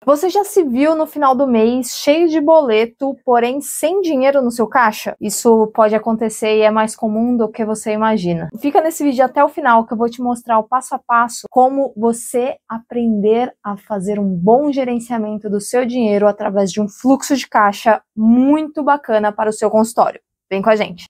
Você já se viu no final do mês cheio de boleto, porém sem dinheiro no seu caixa? Isso pode acontecer e é mais comum do que você imagina. Fica nesse vídeo até o final que eu vou te mostrar o passo a passo como você aprender a fazer um bom gerenciamento do seu dinheiro através de um fluxo de caixa muito bacana para o seu consultório. Vem com a gente!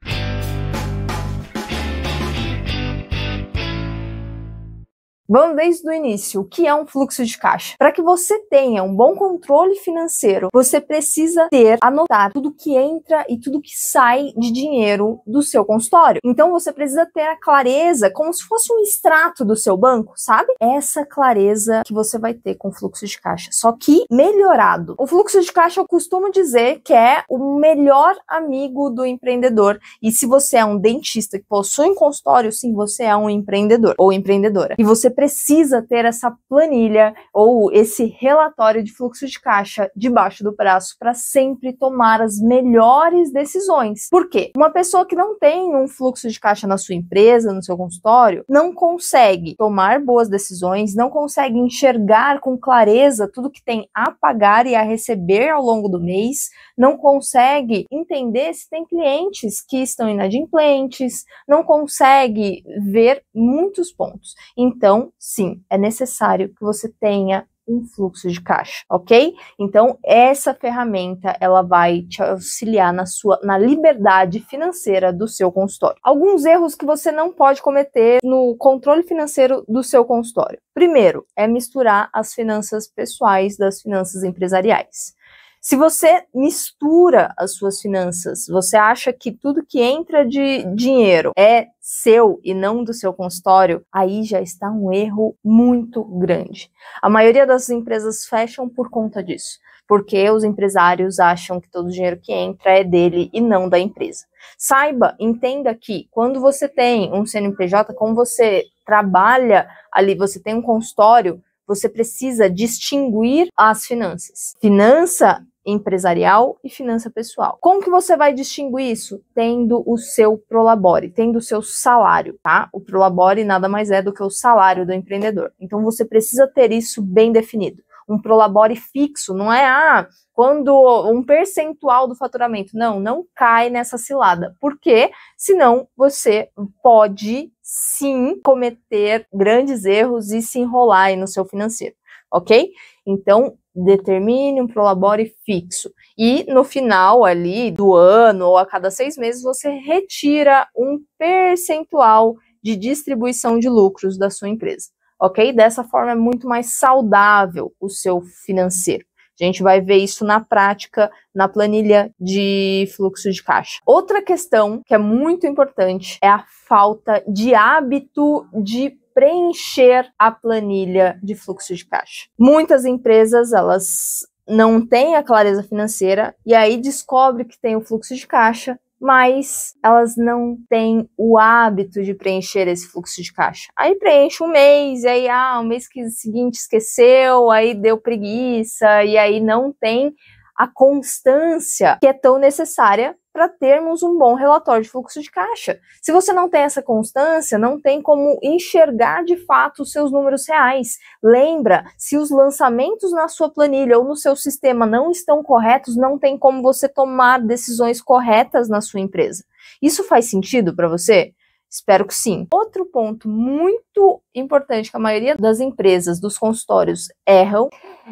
Vamos desde o início. O que é um fluxo de caixa? Para que você tenha um bom controle financeiro, você precisa anotar tudo que entra e tudo que sai de dinheiro do seu consultório. Então você precisa ter a clareza, como se fosse um extrato do seu banco, sabe? Essa clareza que você vai ter com o fluxo de caixa, só que melhorado. O fluxo de caixa eu costumo dizer que é o melhor amigo do empreendedor. E se você é um dentista que possui um consultório, sim, você é um empreendedor ou empreendedora. E você precisa ter essa planilha ou esse relatório de fluxo de caixa debaixo do braço para sempre tomar as melhores decisões. Por quê? Uma pessoa que não tem um fluxo de caixa na sua empresa, no seu consultório, não consegue tomar boas decisões, não consegue enxergar com clareza tudo que tem a pagar e a receber ao longo do mês, não consegue entender se tem clientes que estão inadimplentes, não consegue ver muitos pontos. Então, sim, é necessário que você tenha um fluxo de caixa, ok? Então, essa ferramenta, ela vai te auxiliar na liberdade financeira do seu consultório. Alguns erros que você não pode cometer no controle financeiro do seu consultório. Primeiro, é misturar as finanças pessoais das finanças empresariais. Se você mistura as suas finanças, você acha que tudo que entra de dinheiro é seu e não do seu consultório, aí já está um erro muito grande. A maioria das empresas fecham por conta disso, porque os empresários acham que todo o dinheiro que entra é dele e não da empresa. Saiba, entenda que quando você tem um CNPJ, como você trabalha ali, você tem um consultório, você precisa distinguir as finanças. Finança empresarial e finança pessoal. Como que você vai distinguir isso? Tendo o seu prolabore, tendo o seu salário, tá? O prolabore nada mais é do que o salário do empreendedor. Então você precisa ter isso bem definido. Um prolabore fixo, não é quando um percentual do faturamento. Não cai nessa cilada. Por quê? Senão você pode sim cometer grandes erros e se enrolar aí no seu financeiro, ok? Então, determine um prolabore fixo. E no final ali do ano ou a cada 6 meses, você retira um percentual de distribuição de lucros da sua empresa, ok? Dessa forma é muito mais saudável o seu financeiro. A gente vai ver isso na prática, na planilha de fluxo de caixa. Outra questão que é muito importante é a falta de hábito de preencher a planilha de fluxo de caixa. Muitas empresas, elas não têm a clareza financeira e aí descobre que tem o fluxo de caixa, mas elas não têm o hábito de preencher esse fluxo de caixa. Aí preenche um mês, e aí o mês seguinte esqueceu, aí deu preguiça, e aí não tem a constância que é tão necessária para termos um bom relatório de fluxo de caixa. Se você não tem essa constância, não tem como enxergar de fato os seus números reais. Lembra, se os lançamentos na sua planilha ou no seu sistema não estão corretos, não tem como você tomar decisões corretas na sua empresa. Isso faz sentido para você? Espero que sim. Outro ponto muito importante que a maioria das empresas, dos consultórios erram,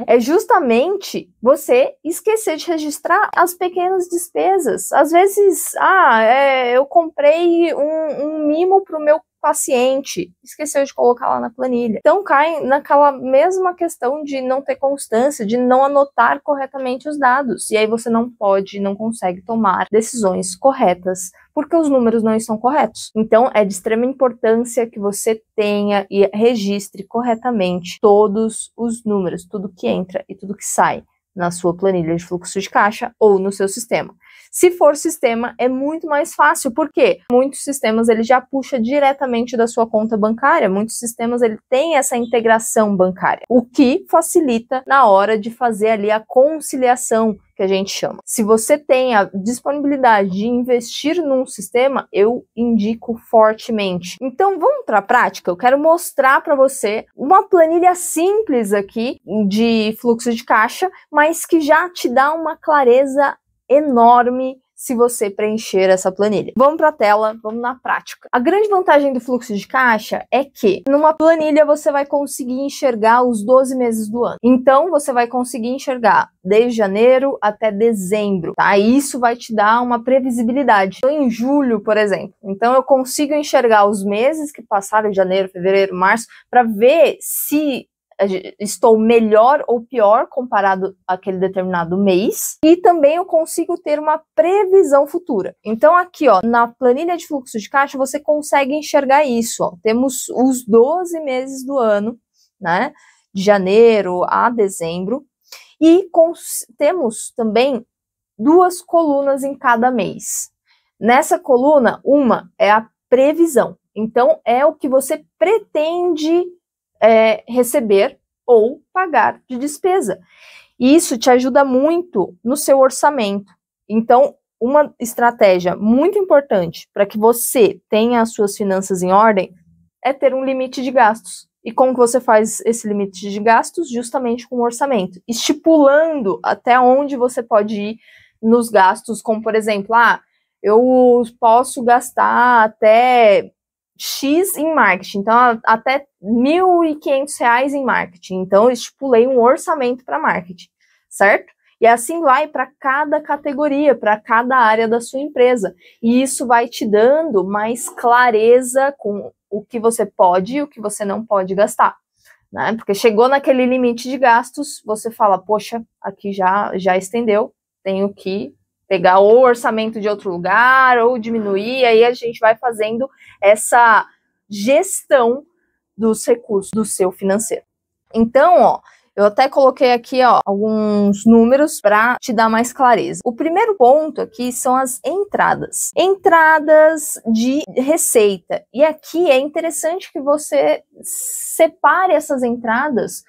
é justamente você esquecer de registrar as pequenas despesas. Às vezes, eu comprei um mimo para o meu paciente, esqueceu de colocar lá na planilha. Então cai naquela mesma questão de não ter constância, de não anotar corretamente os dados. E aí você não consegue tomar decisões corretas, porque os números não estão corretos. Então é de extrema importância que você tenha e registre corretamente todos os números, tudo que entra e tudo que sai na sua planilha de fluxo de caixa ou no seu sistema. Se for sistema, é muito mais fácil, porque muitos sistemas ele já puxa diretamente da sua conta bancária, muitos sistemas ele tem essa integração bancária, o que facilita na hora de fazer ali a conciliação, que a gente chama. Se você tem a disponibilidade de investir num sistema, eu indico fortemente. Então vamos para a prática? Eu quero mostrar para você uma planilha simples aqui de fluxo de caixa, mas que já te dá uma clareza enorme se você preencher essa planilha. Vamos para a tela, vamos na prática. A grande vantagem do fluxo de caixa é que numa planilha você vai conseguir enxergar os 12 meses do ano. Então você vai conseguir enxergar desde janeiro até dezembro, tá? E isso vai te dar uma previsibilidade. Estou em julho, por exemplo. Então eu consigo enxergar os meses que passaram, janeiro, fevereiro, março, para ver se estou melhor ou pior comparado àquele determinado mês, e também eu consigo ter uma previsão futura. Então aqui, ó, na planilha de fluxo de caixa, você consegue enxergar isso, ó. Temos os 12 meses do ano, né, de janeiro a dezembro, e temos também 2 colunas em cada mês. Nessa coluna, uma é a previsão, então é o que você pretende receber ou pagar de despesa. E isso te ajuda muito no seu orçamento. Então, uma estratégia muito importante para que você tenha as suas finanças em ordem é ter um limite de gastos. E como que você faz esse limite de gastos? Justamente com o orçamento, estipulando até onde você pode ir nos gastos, como por exemplo, eu posso gastar até X em marketing, então até R$ 1.500 em marketing. Então eu estipulei um orçamento para marketing, certo? E assim vai para cada categoria, para cada área da sua empresa. E isso vai te dando mais clareza com o que você pode e o que você não pode gastar, né? Porque chegou naquele limite de gastos, você fala, poxa, aqui já estendeu, tenho que pegar o orçamento de outro lugar ou diminuir, aí a gente vai fazendo essa gestão dos recursos do seu financeiro. Então, ó, eu até coloquei aqui, ó, alguns números para te dar mais clareza. O primeiro ponto aqui são as entradas. Entradas de receita. E aqui é interessante que você separe essas entradas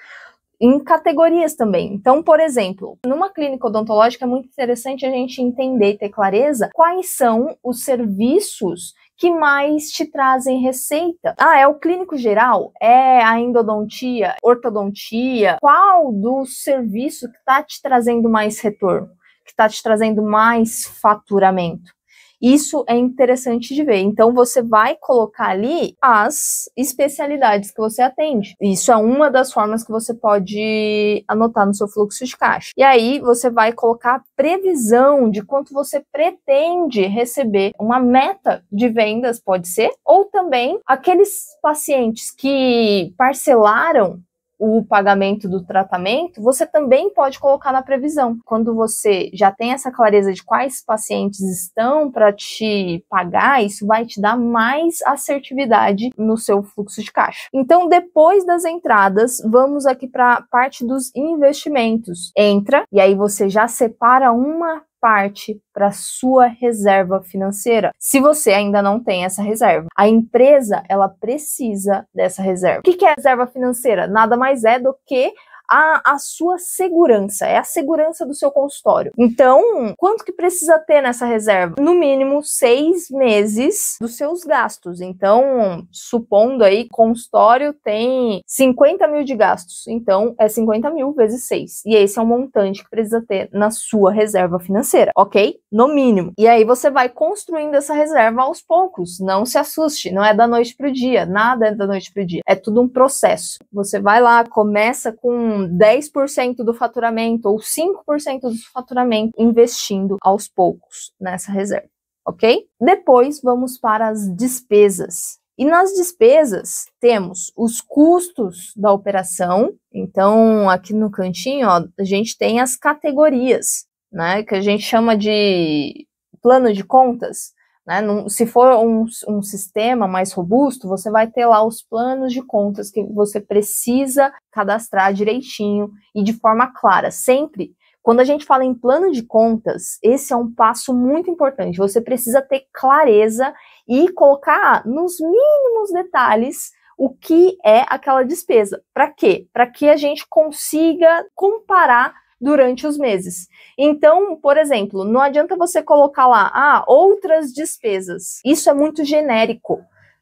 em categorias também. Então, por exemplo, numa clínica odontológica é muito interessante a gente entender e ter clareza quais são os serviços que mais te trazem receita. É o clínico geral? É a endodontia? Ortodontia? Qual do serviço que está te trazendo mais retorno? Que está te trazendo mais faturamento? Isso é interessante de ver. Então, você vai colocar ali as especialidades que você atende. Isso é uma das formas que você pode anotar no seu fluxo de caixa. E aí, você vai colocar a previsão de quanto você pretende receber. Uma meta de vendas, pode ser. Ou também, aqueles pacientes que parcelaram o pagamento do tratamento, você também pode colocar na previsão. Quando você já tem essa clareza de quais pacientes estão para te pagar, isso vai te dar mais assertividade no seu fluxo de caixa. Então, depois das entradas, vamos aqui para a parte dos investimentos. Entra, e aí você já separa uma parte para sua reserva financeira. Se você ainda não tem essa reserva, a empresa ela precisa dessa reserva. O que é reserva financeira? Nada mais é do que a sua segurança, é a segurança do seu consultório. Então, quanto que precisa ter nessa reserva? No mínimo 6 meses dos seus gastos. Então, supondo aí, consultório tem 50 mil de gastos, então é 50 mil vezes 6. E esse é o montante que precisa ter na sua reserva financeira, ok? No mínimo. E aí você vai construindo essa reserva aos poucos. Não se assuste, não é da noite pro dia, nada é da noite pro dia. É tudo um processo. Você vai lá, começa com 10% do faturamento ou 5% do faturamento, investindo aos poucos nessa reserva, ok? Depois vamos para as despesas. E nas despesas temos os custos da operação. Então aqui no cantinho, ó, a gente tem as categorias, né, que a gente chama de plano de contas. Né? Se for um sistema mais robusto, você vai ter lá os planos de contas que você precisa cadastrar direitinho e de forma clara, sempre Quando a gente fala em plano de contas, esse é um passo muito importante. Você precisa ter clareza e colocar nos mínimos detalhes o que é aquela despesa. Para quê? Para que a gente consiga comparar durante os meses. Então, por exemplo, não adianta você colocar lá, outras despesas. Isso é muito genérico,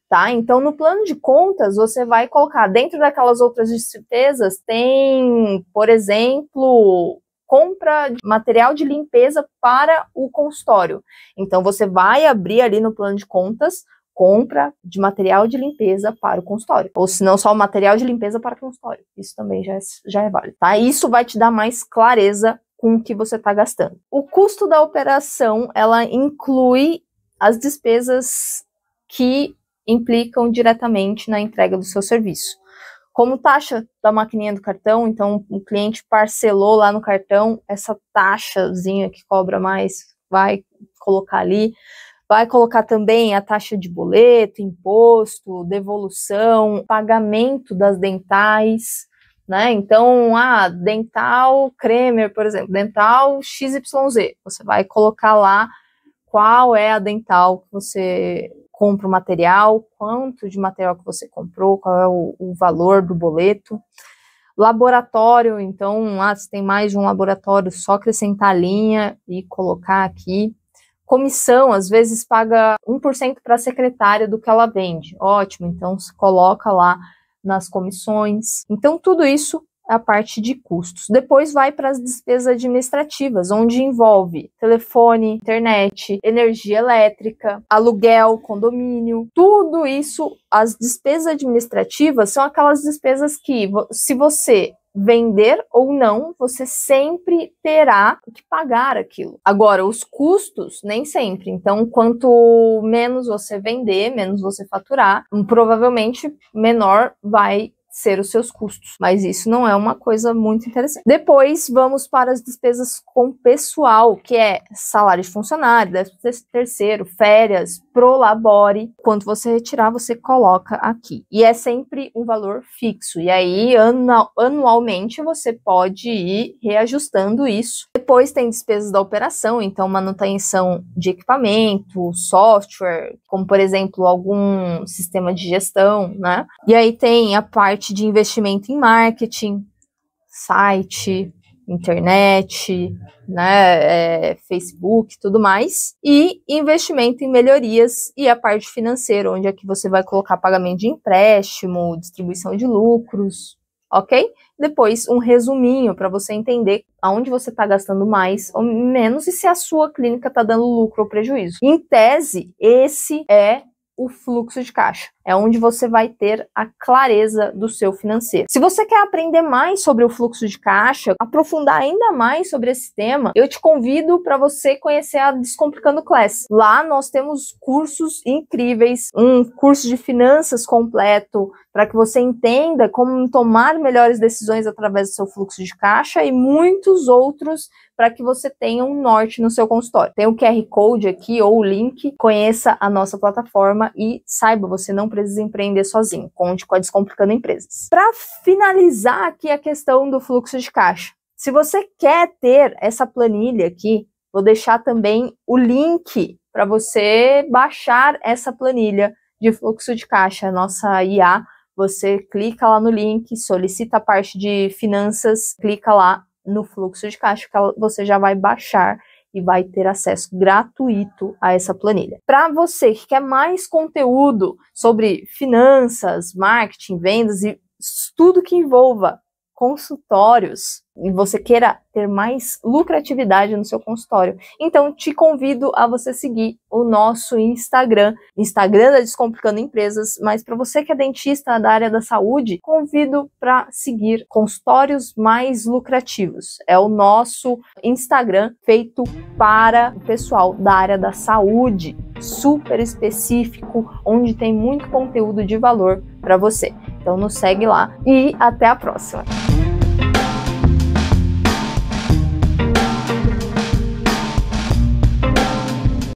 tá? Então, no plano de contas, você vai colocar, dentro daquelas outras despesas, tem, por exemplo, compra de material de limpeza para o consultório. Então, você vai abrir ali no plano de contas, compra de material de limpeza para o consultório. Ou se não, só o material de limpeza para o consultório. Isso também já é válido, tá? Isso vai te dar mais clareza com o que você está gastando. O custo da operação, ela inclui as despesas que implicam diretamente na entrega do seu serviço. Como taxa da maquininha do cartão, então o cliente parcelou lá no cartão, essa taxazinha que cobra mais, vai colocar ali. Vai colocar também a taxa de boleto, imposto, devolução, pagamento das dentais, né? Então, dental Kremer, por exemplo, dental XYZ. Você vai colocar lá qual é a dental que você compra o material, quanto de material que você comprou, qual é o valor do boleto. Laboratório, então, se tem mais de um laboratório, só acrescentar a linha e colocar aqui. Comissão, às vezes paga 1% para a secretária do que ela vende. Ótimo, então se coloca lá nas comissões. Então tudo isso é a parte de custos. Depois vai para as despesas administrativas, onde envolve telefone, internet, energia elétrica, aluguel, condomínio. Tudo isso, as despesas administrativas são aquelas despesas que, se você vender ou não, você sempre terá que pagar aquilo. Agora, os custos, nem sempre. Então, quanto menos você vender, menos você faturar, provavelmente menor vai ser os seus custos. Mas isso não é uma coisa muito interessante. Depois, vamos para as despesas com pessoal, que é salário de funcionário, 13º, férias, prolabore. Quando você retirar, você coloca aqui. E é sempre um valor fixo. E aí, anualmente, você pode ir reajustando isso. Depois tem despesas da operação, então manutenção de equipamento, software, como por exemplo, algum sistema de gestão, né? E aí tem a parte de investimento em marketing, site, internet, né, Facebook, tudo mais, e investimento em melhorias e a parte financeira, onde é que você vai colocar pagamento de empréstimo, distribuição de lucros, ok? Depois um resuminho para você entender aonde você está gastando mais ou menos e se a sua clínica está dando lucro ou prejuízo. Em tese, esse é o fluxo de caixa. É onde você vai ter a clareza do seu financeiro. Se você quer aprender mais sobre o fluxo de caixa, aprofundar ainda mais sobre esse tema, eu te convido para você conhecer a Descomplicando Class. Lá nós temos cursos incríveis, um curso de finanças completo, para que você entenda como tomar melhores decisões através do seu fluxo de caixa e muitos outros para que você tenha um norte no seu consultório. Tem o QR Code aqui ou o link, conheça a nossa plataforma e saiba, você não precisa empreender sozinho, conte com a Descomplicando Empresas. Para finalizar aqui a questão do fluxo de caixa, se você quer ter essa planilha aqui, vou deixar também o link para você baixar essa planilha de fluxo de caixa, nossa IA. Você clica lá no link, solicita a parte de finanças, clica lá no fluxo de caixa que você já vai baixar e vai ter acesso gratuito a essa planilha. Para você que quer mais conteúdo sobre finanças, marketing, vendas e tudo que envolva consultórios, e você queira ter mais lucratividade no seu consultório, então te convido a você seguir o nosso Instagram da Descomplicando Empresas, mas para você que é dentista da área da saúde, convido para seguir Consultórios Mais Lucrativos. É o nosso Instagram feito para o pessoal da área da saúde, super específico, onde tem muito conteúdo de valor para você. Então nos segue lá e até a próxima!